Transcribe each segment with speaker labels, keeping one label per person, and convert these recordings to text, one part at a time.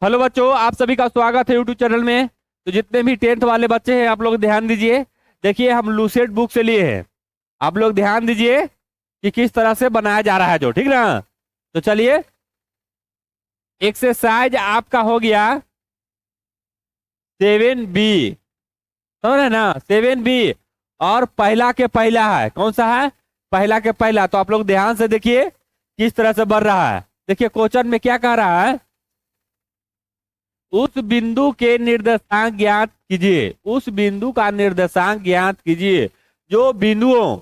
Speaker 1: Hello बच्चों, आप सभी का स्वागत है यूट्यूब चैनल में। तो जितने भी टेंथ वाले बच्चे हैं आप लोग ध्यान दीजिए। देखिए, हम लूसेंट बुक से लिए हैं। आप लोग ध्यान दीजिए कि किस तरह से बनाया जा रहा है, जो ठीक ना। तो चलिए, एक्सरसाइज आपका हो गया 7B। समझ रहे ना, 7B। और पहला के पहला है, कौन सा है? पहला के पहला। तो आप लोग ध्यान से देखिए किस तरह से बढ़ रहा है। देखिए क्वेश्चन में क्या कह रहा है, उस बिंदु के निर्देशांक ज्ञात कीजिए। उस बिंदु का निर्देशांक ज्ञात कीजिए जो बिंदुओं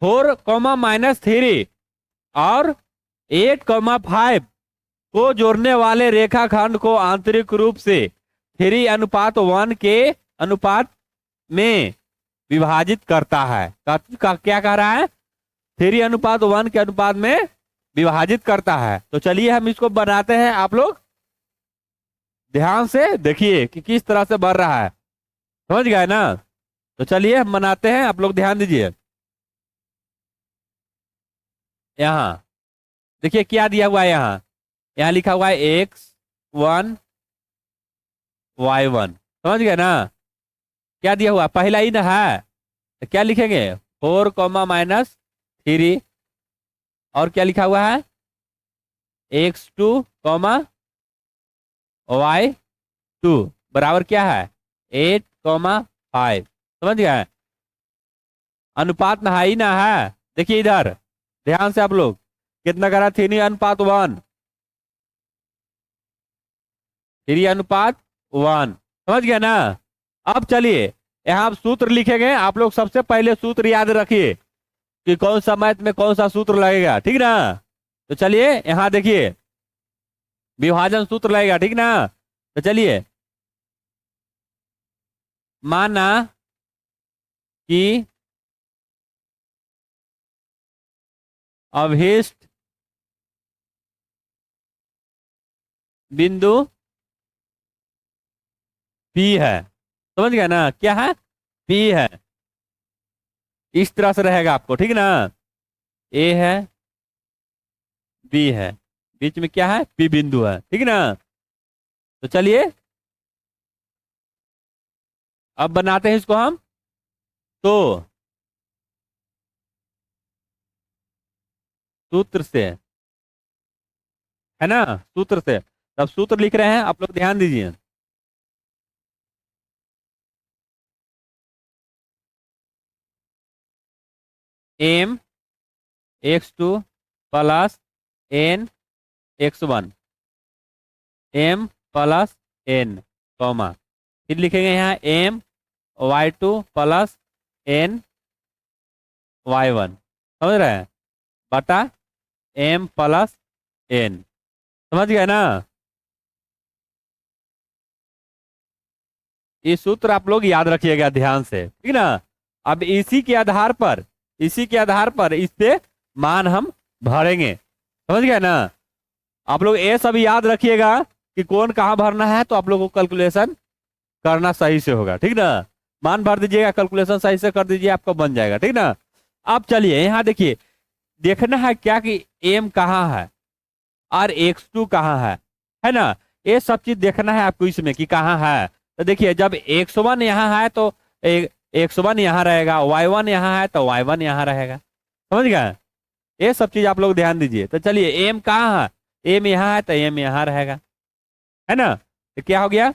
Speaker 1: 4, -3 और 8, 5 को जोड़ने वाले रेखाखंड को आंतरिक रूप से 3:1 के अनुपात में विभाजित करता है। क्या कह रहा है? 3:1 के अनुपात में विभाजित करता है। तो चलिए हम इसको बनाते हैं। आप लोग ध्यान से देखिए कि किस तरह से बढ़ रहा है। समझ गए ना? तो चलिए हम बनाते हैं, आप लोग ध्यान दीजिए। यहाँ देखिए क्या दिया हुआ है। यहाँ लिखा हुआ है X1 Y1। समझ गए ना? क्या दिया हुआ? पहला ही ना है, तो क्या लिखेंगे? 4, -3। और क्या लिखा हुआ है? X2, बराबर क्या है? 8, 5। समझ गए? अनुपात ना है ही ना है। देखिए इधर ध्यान से आप लोग, कितना करा? 3:1। 3:1। समझ गया ना? अब चलिए यहाँ आप सूत्र लिखेंगे। आप लोग सबसे पहले सूत्र याद रखिए कि कौन सा मैथ में कौन सा सूत्र लगेगा, ठीक ना। तो चलिए यहाँ देखिए, विभाजन सूत्र लगेगा, ठीक ना। तो चलिए, माना कि अभिष्ट बिंदु P है। समझ गया ना? क्या है? P है। इस तरह से रहेगा आपको, ठीक ना। A है, B है, बीच में क्या है? P बिंदु है, ठीक ना। तो चलिए अब बनाते हैं इसको हम। तो सूत्र से, है ना, सूत्र से। तब सूत्र लिख रहे हैं, आप लोग ध्यान दीजिए। M(x2) plus N(x1). M+N, comma, फिर लिखेंगे यहाँ My2 प्लस Ny1। समझ रहे हैं? बटा M+N। समझ गए ना? ये सूत्र आप लोग याद रखिएगा ध्यान से, ठीक ना। अब इसी के आधार पर इस पे मान हम भरेंगे। समझ गए ना? आप लोग ये सब याद रखिएगा कि कौन कहाँ भरना है, तो आप लोग को कैलकुलेशन करना सही से होगा, ठीक ना। मान भर दीजिएगा, कैलकुलेशन सही से कर दीजिए, आपको बन जाएगा, ठीक ना। अब चलिए यहाँ देखिए, देखना है क्या कि M कहाँ है और X2 कहाँ है ना। ये सब चीज देखना है आपको इसमें कि कहाँ है। तो देखिए, जब X1 यहाँ है तो X1 यहाँ रहेगा, Y1 यहाँ है तो Y1 यहाँ रहेगा। समझ गए? ये सब चीज आप लोग ध्यान दीजिए। तो चलिए, M कहाँ है? M यहाँ है तो M यहाँ रहेगा, है ना। तो क्या हो गया?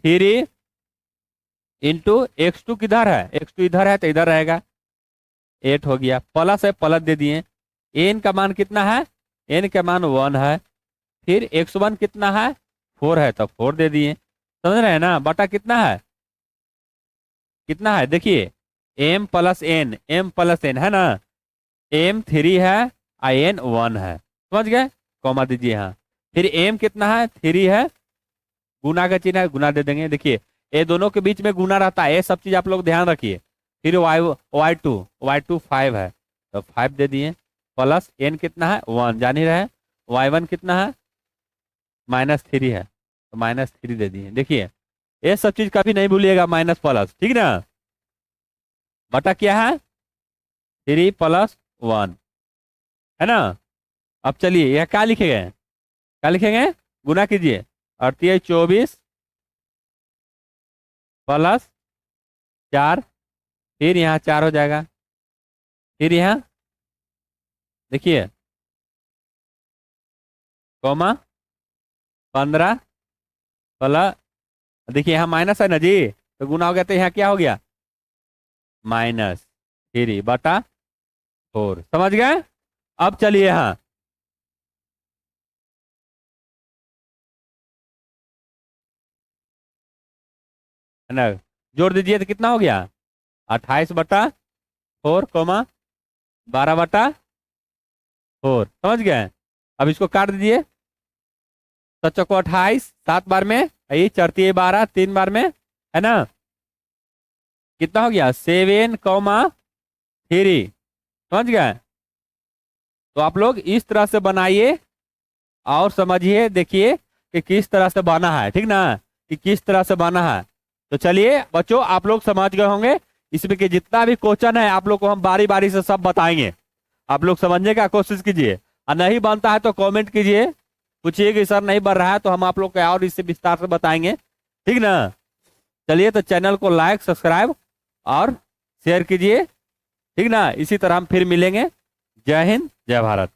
Speaker 1: 3 × X2 किधर है? X2 इधर है तो इधर रहेगा, 8 हो गया। प्लस है, प्लस दे दिए। N का मान कितना है? N का मान 1 है। फिर X1 कितना है? 4 है तो 4 दे दिए। समझ रहे हैं ना? बटा कितना है? कितना है देखिए, M+N है ना। M 3 है और N 1 है। समझ गए? कॉमा दीजिए यहाँ। फिर M कितना है? 3 है, गुना का चिन्ह है, गुना दे देंगे। देखिए, ये दोनों के बीच में गुना रहता है, ये सब चीज आप लोग ध्यान रखिए। फिर Y2 5 है तो 5 दे दिए। प्लस N कितना है? 1, जान ही रहे। Y1 कितना है? -3 है तो -3 दे दिए। देखिए, ये सब चीज कभी नहीं भूलिएगा, माइनस प्लस, ठीक ना। बटा क्या है? 3+1, है ना। अब चलिए यह क्या लिखेंगे? क्या लिखेंगे? गुना कीजिए, 38 24 प्लस 4, फिर यहाँ 4 हो जाएगा, फिर यहाँ देखिए कॉमा 15 प्लस, देखिए यहाँ माइनस है ना जी, तो गुना हो गया, तो यहाँ क्या हो गया -3/4। समझ गए? अब चलिए यहाँ है ना, जोड़ दीजिए तो कितना हो गया 28/4 कॉमा 12/4। समझ गए? अब इसको काट दीजिए, 7 को 28, 7 बार में, ये 4 12, 3 बार में, है ना, कितना हो गया 7,3। समझ गए? तो आप लोग इस तरह से बनाइए और समझिए, देखिए कि किस तरह से बना है, ठीक ना, कि किस तरह से बना है। तो चलिए बच्चों, आप लोग समझ गए होंगे। इसमें के जितना भी क्वेश्चन है आप लोग को हम बारी बारी से सब बताएंगे, आप लोग समझने का कोशिश कीजिए, और नहीं बनता है तो कमेंट कीजिए, पूछिए कि सर नहीं बन रहा है, तो हम आप लोग को और इससे विस्तार से बताएंगे, ठीक ना। चलिए, तो चैनल को लाइक सब्सक्राइब और शेयर कीजिए, ठीक ना। इसी तरह हम फिर मिलेंगे। जय हिंद, जय भारत।